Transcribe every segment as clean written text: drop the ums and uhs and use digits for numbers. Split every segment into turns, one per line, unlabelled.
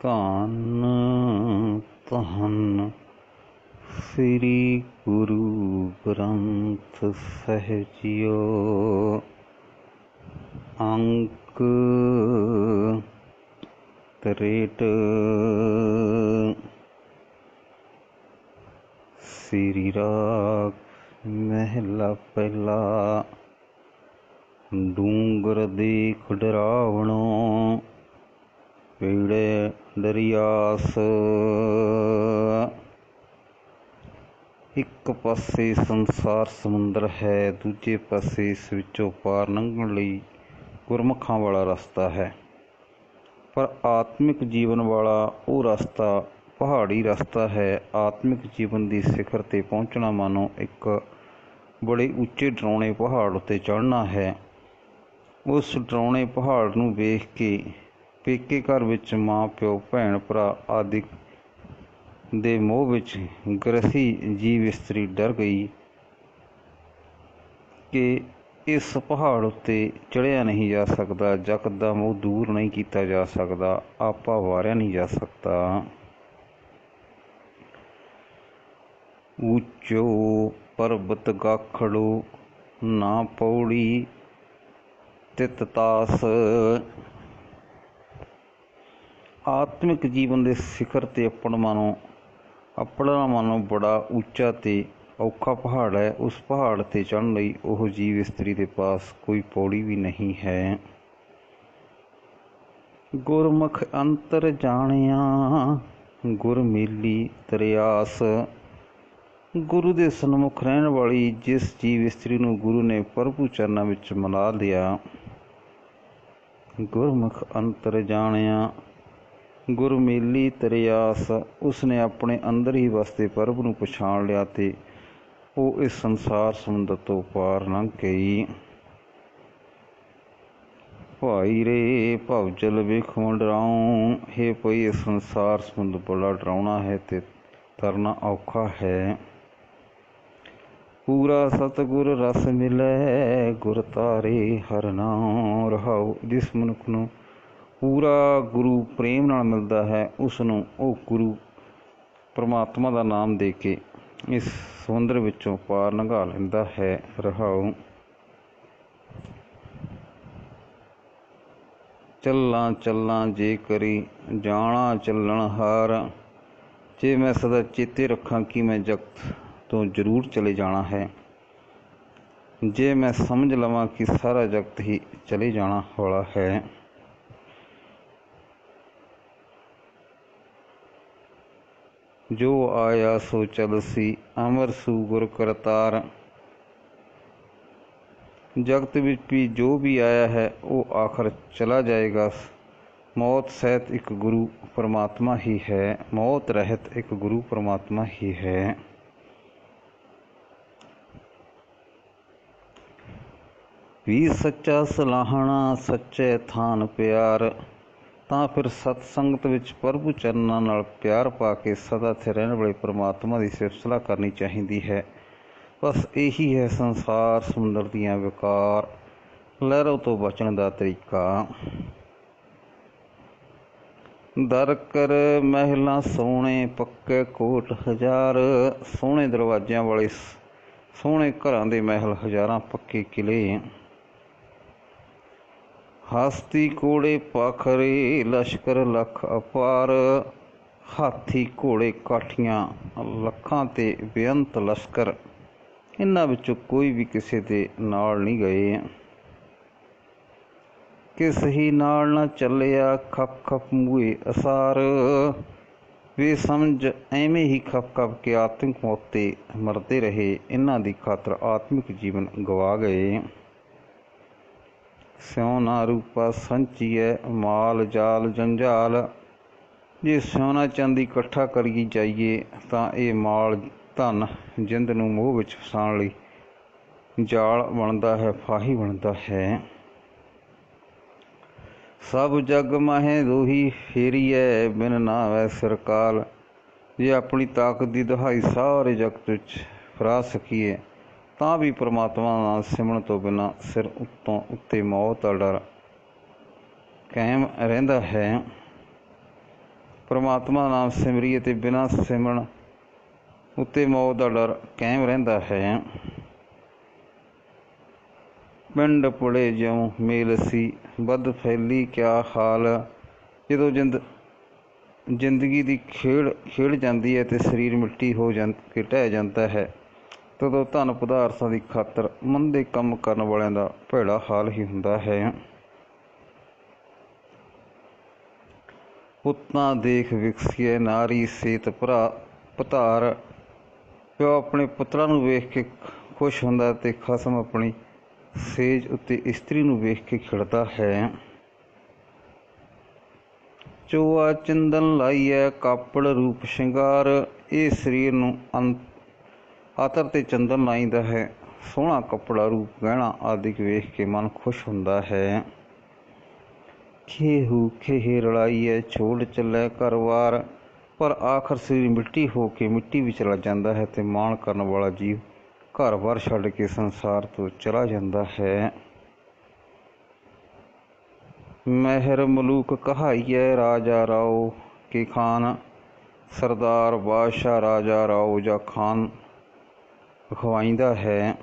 ਧੰਨ ਧੰਨ ਸ੍ਰੀ ਗੁਰੂ ਗ੍ਰੰਥ ਸਾਹਿਬਿਓ। ਅੰਕ ਤਰੇਟ। ਸ੍ਰੀ ਰਾਗ ਮਹਿਲਾ ਪਹਿਲਾ। ਡੂੰਗਰ ਦੇਖ ਡਰਾਵਣੋ ਪੀੜੇ ਦਰਿਆਸ। ਇੱਕ ਪਾਸੇ ਸੰਸਾਰ ਸਮੁੰਦਰ ਹੈ, ਦੂਜੇ ਪਾਸੇ ਇਸ ਵਿੱਚੋਂ ਪਾਰ ਲੰਘਣ ਲਈ ਗੁਰਮੁਖਾਂ ਵਾਲਾ ਰਸਤਾ ਹੈ। ਪਰ ਆਤਮਿਕ ਜੀਵਨ ਵਾਲਾ ਉਹ ਰਸਤਾ ਪਹਾੜੀ ਰਸਤਾ ਹੈ। ਆਤਮਿਕ ਜੀਵਨ ਦੀ ਸਿਖਰ 'ਤੇ ਪਹੁੰਚਣਾ ਮਾਨੋ ਇੱਕ ਬੜੇ ਉੱਚੇ ਡਰਾਉਣੇ ਪਹਾੜ ਉੱਤੇ ਚੜ੍ਹਨਾ ਹੈ। ਉਸ ਡਰਾਉਣੇ ਪਹਾੜ ਨੂੰ ਵੇਖ ਕੇ ਪੇਕੇ ਘਰ ਵਿੱਚ ਮਾਂ ਪਿਓ ਭੈਣ ਭਰਾ ਆਦਿ ਦੇ ਮੋਹ ਵਿੱਚ ਗ੍ਰਸੀ ਜੀਵ ਇਸਤਰੀ ਡਰ ਗਈ ਕਿ ਇਸ ਪਹਾੜ ਉੱਤੇ ਚੜ੍ਹਿਆ ਨਹੀਂ ਜਾ ਸਕਦਾ, ਜਗਤ ਦਾ ਮੋਹ ਦੂਰ ਨਹੀਂ ਕੀਤਾ ਜਾ ਸਕਦਾ, ਆਪਾ ਵਾਰਿਆ ਨਹੀਂ ਜਾ ਸਕਦਾ। ਉੱਚੋ ਪਰਬਤ ਗਾਖੜੋ ਨਾ ਪੌੜੀ ਤਿਤ ਤਾਸ। ਆਤਮਿਕ ਜੀਵਨ ਦੇ ਸਿਖਰ 'ਤੇ ਆਪਣਾ ਮਾਨੋ ਬੜਾ ਉੱਚਾ ਤੇ ਔਖਾ ਪਹਾੜ ਹੈ। ਉਸ ਪਹਾੜ 'ਤੇ ਚੜ੍ਹਨ ਲਈ ਉਹ ਜੀਵ ਇਸਤਰੀ ਦੇ ਪਾਸ ਕੋਈ ਪੌੜੀ ਵੀ ਨਹੀਂ ਹੈ। ਗੁਰਮੁਖ ਅੰਤਰ ਜਾਣਿਆ ਗੁਰ ਮੇਲੀ ਤਰਿਆਸ। ਗੁਰੂ ਦੇ ਸਨਮੁਖ ਰਹਿਣ ਵਾਲੀ ਜਿਸ ਜੀਵ ਇਸਤਰੀ ਨੂੰ ਗੁਰੂ ਨੇ ਪ੍ਰਭੂ ਚਰਨਾਂ ਵਿੱਚ ਮਿਲਾ ਲਿਆ, ਗੁਰਮੁਖ ਅੰਤਰ ਜਾਣਿਆ ਗੁਰ ਮੇਲੀ ਤਰਿਆਸ, ਉਸਨੇ ਆਪਣੇ ਅੰਦਰ ਹੀ ਵਸਦੇ ਪ੍ਰਭੂ ਨੂੰ ਪਛਾਣ ਲਿਆ ਤੇ ਉਹ ਇਸ ਸੰਸਾਰ ਸਮੁੰਦਰ ਤੋਂ ਪਾਰ ਲੰਘ ਗਈ। ਭਾਈ ਰੇ ਭਵਜਲ ਵੇਖ ਡਰਾਉ। ਹੇ ਭਈ, ਇਹ ਸੰਸਾਰ ਸਮੁੰਦਰ ਬੜਾ ਡਰਾਉਣਾ ਹੈ ਤੇ ਤਰਨਾ ਔਖਾ ਹੈ। ਪੂਰਾ ਸਤਿਗੁਰ ਰਸ ਮਿਲੈ ਗੁਰ ਤਾਰੇ ਹਰਿ ਨਾਮ ਰਹਾਉ। ਜਿਸ ਮਨੁੱਖ ਨੂੰ ਪੂਰਾ ਗੁਰੂ ਪ੍ਰੇਮ ਨਾਲ ਮਿਲਦਾ ਹੈ, ਉਸ ਨੂੰ ਉਹ ਗੁਰੂ ਪਰਮਾਤਮਾ ਦਾ ਨਾਮ ਦੇ ਕੇ ਇਸ ਸਮੁੰਦਰ ਵਿੱਚੋਂ ਪਾਰ ਲੰਘਾ ਲੈਂਦਾ ਹੈ। ਰਹਾਉ। ਚੱਲਾਂ ਚੱਲਾਂ ਜੇ ਕਰੀ ਜਾਣਾ ਚੱਲਣ ਹਾਰ। ਜੇ ਮੈਂ ਸਦਾ ਚੇਤੇ ਰੱਖਾਂ ਕਿ ਮੈਂ ਜਗਤ ਤੋਂ ਜ਼ਰੂਰ ਚਲੇ ਜਾਣਾ ਹੈ, ਜੇ ਮੈਂ ਸਮਝ ਲਵਾਂ ਕਿ ਸਾਰਾ ਜਗਤ ਹੀ ਚਲੇ ਜਾਣਾ ਵਾਲਾ ਹੈ, ਜੋ ਆਇਆ ਸੋ ਚਲਸੀ ਅਮਰ ਸੂ ਗੁਰ ਕਰਤਾਰ। ਜਗਤ ਵਿੱਚ ਵੀ ਜੋ ਵੀ ਆਇਆ ਹੈ ਉਹ ਆਖਰ ਚਲਾ ਜਾਏਗਾ। ਮੌਤ ਸਹਿਤ ਇੱਕ ਗੁਰੂ ਪਰਮਾਤਮਾ ਹੀ ਹੈ, ਮੌਤ ਰਹਿਤ ਇੱਕ ਗੁਰੂ ਪਰਮਾਤਮਾ ਹੀ ਹੈ। ਵੀ ਸੱਚਾ ਸਲਾਹਣਾ ਸੱਚੇ ਥਾਨ ਪਿਆਰ। ਤਾਂ ਫਿਰ ਸਤ ਸੰਗਤ ਵਿੱਚ ਪ੍ਰਭੂ ਚਰਨਾਂ ਨਾਲ ਪਿਆਰ ਪਾ ਕੇ ਸਦਾ ਇੱਥੇ ਰਹਿਣ ਵਾਲੇ ਪਰਮਾਤਮਾ ਦੀ ਸਿਫਤ ਕਰਨੀ ਚਾਹੀਦੀ ਹੈ। ਬਸ ਇਹੀ ਹੈ ਸੰਸਾਰ ਸਮੁੰਦਰ ਦੀਆਂ ਵਿਕਾਰ ਲਹਿਰਾਂ ਤੋਂ ਬਚਣ ਦਾ ਤਰੀਕਾ। ਦਰ ਕਰ ਮਹਿਲਾਂ ਸੋਹਣੇ ਪੱਕੇ ਕੋਟ ਹਜ਼ਾਰ। ਸੋਹਣੇ ਦਰਵਾਜ਼ਿਆਂ ਵਾਲੇ ਸੋਹਣੇ ਘਰਾਂ ਦੇ ਮਹਿਲ, ਹਜ਼ਾਰਾਂ ਪੱਕੇ ਕਿਲ੍ਹੇ। ਹਸਤੀ ਘੋੜੇ ਪਾਖਰੇ ਲਸ਼ਕਰ ਲੱਖ ਅਪਾਰ। ਹਾਥੀ ਘੋੜੇ ਕਾਠੀਆਂ ਲੱਖਾਂ ਤੇ ਬੇਅੰਤ ਲਸ਼ਕਰ, ਇਹਨਾਂ ਵਿੱਚੋਂ ਕੋਈ ਵੀ ਕਿਸੇ ਦੇ ਨਾਲ ਨਹੀਂ ਗਏ। ਕਿਸ ਹੀ ਨਾਲ ਨਾ ਚੱਲਿਆ ਖਪ ਖਪ ਮੂਹੇ ਅਸਾਰ। ਬੇਸਮਝ ਐਵੇਂ ਹੀ ਖਪ ਖਪ ਕੇ ਆਤਮਿਕ ਮੌਤ 'ਤੇ ਮਰਦੇ ਰਹੇ। ਇਹਨਾਂ ਦੀ ਖਾਤਰ ਆਤਮਿਕ ਜੀਵਨ ਗਵਾ ਗਏ। ਸਿਉਨਾ ਰੂਪਾ ਸੰਚੀਐ ਮਾਲ ਜਾਲ ਜੰਜਾਲ। ਜੇ ਸੋਨਾ ਚਾਂਦੀ ਇਕੱਠਾ ਕਰੀ ਜਾਈਏ ਤਾਂ ਇਹ ਮਾਲ ਧਨ ਜਿੰਦ ਨੂੰ ਮੋਹ ਵਿੱਚ ਫਸਾਉਣ ਲਈ ਜਾਲ ਬਣਦਾ ਹੈ, ਫਾਹੀ ਬਣਦਾ ਹੈ। ਸਭ ਜਗ ਮਾਹੇ ਦੋਹੀ ਫੇਰੀਐ ਬਿਨ ਨਾਵੈ ਸਰਕਾਲ। ਜੇ ਆਪਣੀ ਤਾਕਤ ਦੀ ਦੁਹਾਈ ਸਾਰੇ ਜਗਤ ਵਿੱਚ ਫਰਾ ਸਕੀਏ ਤਾਂ ਵੀ ਪਰਮਾਤਮਾ ਦਾ ਨਾਮ ਸਿਮਰਨ ਤੋਂ ਬਿਨਾਂ ਸਿਰ ਉੱਤੋਂ ਉੱਤੇ ਮੌਤ ਦਾ ਡਰ ਕਾਇਮ ਰਹਿੰਦਾ ਹੈ। परमात्मा ਦਾ ਨਾਮ ਸਿਮਰੀਏ ਤੇ ਬਿਨਾਂ ਸਿਮਰਨ ਉੱਤੇ ਮੌਤ ਦਾ ਡਰ ਕਾਇਮ ਰਹਿੰਦਾ ਹੈ। ਪਿੰਡ ਪੁੜੇ ਜਿਉਂ ਮੇਲ ਸੀ ਵੱਧ ਫੈਲੀ ਕਿਆ ਹਾਲ। ਜਦੋਂ ਜ਼ਿੰਦਗੀ ਦੀ ਖੇਡ ਜਾਂਦੀ ਹੈ ਤੇ ਸਰੀਰ ਮਿੱਟੀ ਹੋ ਕੇ ਢਹਿ ਜਾਂਦਾ ਹੈ, ਤਦੋਂ ਧਨ ਪਦਾਰਥਾਂ ਦੀ ਖਾਤਰ ਮੰਦੇ ਕੰਮ ਕਰਨ ਵਾਲਿਆਂ ਦਾ ਭੈੜਾ ਹਾਲ ਹੀ ਹੁੰਦਾ ਹੈ। ਪੁੱਤਾਂ ਦੇਖ ਵਿਕਸੀਏ ਨਾਰੀ ਸੇਤ ਭਤਾਰ। ਪਿਓ ਆਪਣੇ ਪੁੱਤਰਾਂ ਨੂੰ ਵੇਖ ਕੇ ਖੁਸ਼ ਹੁੰਦਾ ਤੇ ਖਸਮ ਆਪਣੀ ਸੇਜ ਉੱਤੇ ਇਸਤਰੀ ਨੂੰ ਵੇਖ ਕੇ ਖਿੜਦਾ ਹੈ। ਚੋਆ ਚੰਦਨ ਲਾਈਐ ਕਾਪੜ ਰੂਪ ਸ਼ਿੰਗਾਰ। ਇਹ ਸਰੀਰ ਨੂੰ ਆਤਰ ਤੇ ਚੰਦਨ ਲਾਈਦਾ ਹੈ। ਸੋਹਣਾ ਕੱਪੜਾ ਰੂਪ ਗਹਿਣਾ ਆਦਿਕ ਵੇਖ ਕੇ ਮਨ ਖੁਸ਼ ਹੁੰਦਾ ਹੈ। ਖੇਹੂ ਖੇਹ ਰਲਾਈਐ ਛੋੜ ਚੱਲੇ ਘਰ ਵਾਰ। ਪਰ ਆਖਰ ਸਰੀਰ ਮਿੱਟੀ ਹੋ ਕੇ ਮਿੱਟੀ ਵਿੱਚ ਚਲਾ ਜਾਂਦਾ ਹੈ ਤੇ ਮਾਣ ਕਰਨ ਵਾਲਾ ਜੀਵ ਘਰ ਬਾਰ ਛੱਡ ਕੇ ਸੰਸਾਰ ਤੋਂ ਚਲਾ ਜਾਂਦਾ ਹੈ। ਮਹਿਰ ਮਲੂਕ ਕਹਾਈਐ ਰਾਜਾ ਰਾਓ ਕੇ ਖਾਨ। ਸਰਦਾਰ ਬਾਦਸ਼ਾਹ ਰਾਜਾ ਰਾਓ ਜਾਂ ਖਾਨ ਅਖਵਾਈਂਦਾ ਹੈ।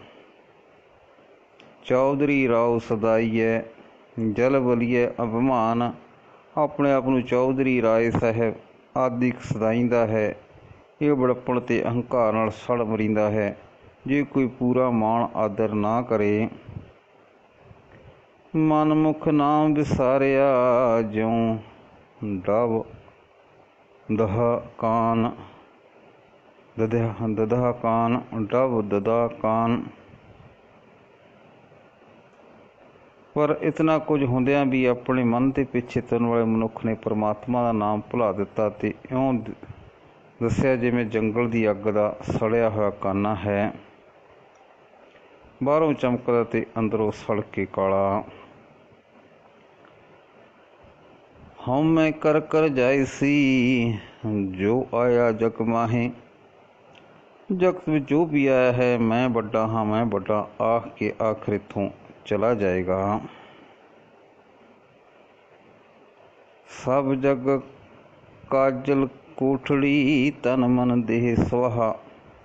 ਚੌਧਰੀ ਰਾਓ ਸਦਾਈਐ ਜਲ ਬਲੀਐ ਅਭਿਮਾਨ। ਆਪਣੇ ਆਪ ਨੂੰ ਚੌਧਰੀ ਰਾਏ ਸਾਹਿਬ ਆਦਿ ਸਦਾਈਂਦਾ ਹੈ। ਇਹ ਬੜਪਣ ਤੇ ਅਹੰਕਾਰ ਨਾਲ ਸੜ ਮਰੀਂਦਾ ਹੈ। ਜੇ ਕੋਈ ਪੂਰਾ ਮਾਣ ਆਦਰ ਨਾ ਕਰੇ। ਮਨਮੁਖ ਨਾਮ ਵਿਸਾਰਿਆ ਜਿਉਂ ਡਬ ਦਹਾ ਕਾਨ। ਦਦਾ ਕਾਨ ਡਬ ਦਦਾ ਕਾਨ। ਪਰ ਇਤਨਾ ਕੁਝ ਹੁੰਦਿਆਂ ਵੀ ਆਪਣੇ ਮਨ ਦੇ ਪਿੱਛੇ ਤੁਰਨ ਵਾਲੇ ਮਨੁੱਖ ਨੇ ਪਰਮਾਤਮਾ ਦਾ ਨਾਮ ਭੁਲਾ ਦਿੱਤਾ ਤੇ ਇਉਂ ਦੱਸਿਆ ਜਿਵੇਂ ਜੰਗਲ ਦੀ ਅੱਗ ਦਾ ਸੜਿਆ ਹੋਇਆ ਕਾਨਾ ਹੈ, ਬਾਹਰੋਂ ਚਮਕਦਾ ਤੇ ਅੰਦਰੋਂ ਸੜ ਕੇ ਕਾਲਾ। ਹਉਮੈ ਕਰ ਕਰ ਜਾਇਸੀ ਜੋ ਆਇਆ ਜਗ ਮਾਹੇ। ਜਗਤ ਵਿੱਚ ਜੋ ਵੀ ਆਇਆ ਹੈ ਮੈਂ ਵੱਡਾ ਹਾਂ ਮੈਂ ਵੱਡਾ ਆਖ ਕੇ ਆਖਰ ਇੱਥੋਂ ਚਲਾ ਜਾਏਗਾ। ਸਭ ਜਗ ਕਾਜਲ ਕੋਠੜੀ ਤਨ ਮਨ ਦੇਹ ਸਵਾਹਾ।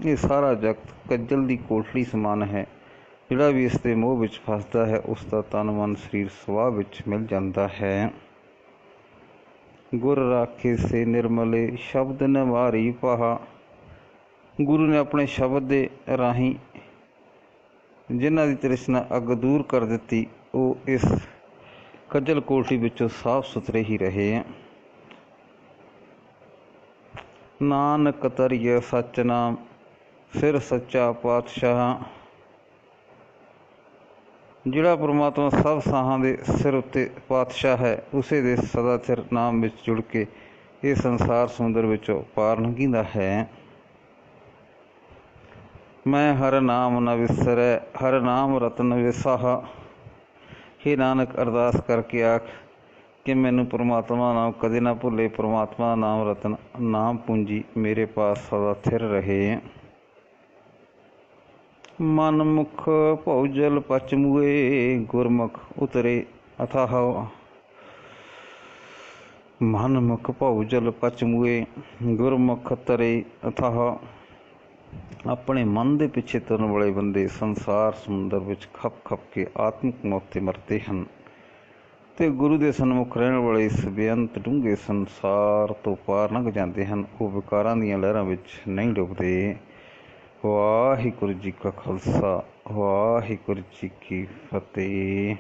ਇਹ ਸਾਰਾ ਜਗਤ ਕੱਜਲ ਦੀ ਕੋਠੜੀ ਸਮਾਨ ਹੈ। ਜਿਹੜਾ ਵੀ ਇਸ ਦੇ ਮੋਹ ਵਿੱਚ ਫਸਦਾ ਹੈ ਉਸ ਦਾ ਤਨ ਮਨ ਸਰੀਰ ਸਵਾਹ ਵਿੱਚ ਮਿਲ ਜਾਂਦਾ ਹੈ। ਗੁਰ ਰਾਖੇ ਸੇ ਨਿਰਮਲੇ ਸ਼ਬਦ ਨਿਵਾਰੀ ਪਾਹਾ। ਗੁਰੂ ਨੇ ਆਪਣੇ ਸ਼ਬਦ ਦੇ ਰਾਹੀਂ ਜਿਨ੍ਹਾਂ ਦੀ ਤ੍ਰਿਸ਼ਨਾ ਅੱਗ ਦੂਰ ਕਰ ਦਿੱਤੀ, ਉਹ ਇਸ ਕੱਜਲ ਕੋਠੜੀ ਵਿੱਚੋਂ ਸਾਫ਼ ਸੁਥਰੇ ਹੀ ਰਹੇ। ਨਾਨਕ ਤਰੀਏ ਸੱਚ ਨਾਮ ਸਿਰ ਸੱਚਾ ਪਾਤਸ਼ਾਹ। ਜਿਹੜਾ ਪਰਮਾਤਮਾ ਸਭ ਸਾਹਾਂ ਦੇ ਸਿਰ ਉੱਤੇ ਪਾਤਸ਼ਾਹ ਹੈ, ਉਸੇ ਦੇ ਸਦਾ ਸਿਰ ਨਾਮ ਵਿੱਚ ਜੁੜ ਕੇ ਇਹ ਸੰਸਾਰ ਸਮੁੰਦਰ ਵਿੱਚੋਂ ਪਾਰ ਲੰਘੀਂਦਾ ਹੈ। ਮੈਂ ਹਰ ਨਾਮ ਨ ਵਿਸਰੈ ਹਰ ਨਾਮ ਰਤਨ ਵਿਸਾਹਾ। ਹੇ ਨਾਨਕ ਅਰਦਾਸ ਕਰਕੇ ਆਖ ਕਿ ਮੈਨੂੰ ਪਰਮਾਤਮਾ ਨਾਮ ਕਦੇ ਨਾ ਭੁੱਲੇ। ਪਰਮਾਤਮਾ ਦਾ ਨਾਮ ਰਤਨ ਨਾਮ ਪੂੰਜੀ ਮੇਰੇ ਪਾਸ ਸਦਾ ਸਥਿਰ ਰਹੇ। ਮਨਮੁਖ ਭਉਜਲ ਪਚ ਮੂਏ ਗੁਰਮੁਖ ਉਤਰੇ ਅਥਾਹ। ਮਨਮੁਖ ਭਉਜਲ ਪਚ ਮੂਏ ਗੁਰਮੁਖ ਤਰੇ ਅਥਾਹ। ਆਪਣੇ ਮਨ ਦੇ ਪਿੱਛੇ ਤੁਰਨ ਵਾਲੇ ਬੰਦੇ ਸੰਸਾਰ ਸਮੁੰਦਰ ਵਿੱਚ ਖਪ ਖਪ ਕੇ ਆਤਮਿਕ ਮੌਤ 'ਤੇ ਮਰਦੇ ਹਨ ਤੇ ਗੁਰੂ ਦੇ ਸਨਮੁਖ ਰਹਿਣ ਵਾਲੇ ਇਸ ਬੇਅੰਤ ਡੂੰਘੇ ਸੰਸਾਰ ਤੋਂ ਪਾਰ ਲੰਘ ਜਾਂਦੇ ਹਨ। ਉਹ ਵਿਕਾਰਾਂ ਦੀਆਂ ਲਹਿਰਾਂ ਵਿੱਚ ਨਹੀਂ ਡੁੱਬਦੇ। ਵਾਹਿਗੁਰੂ ਜੀ ਕਾ ਖਾਲਸਾ ਵਾਹਿਗੁਰੂ ਜੀ ਕੀ ਫਤਿਹ।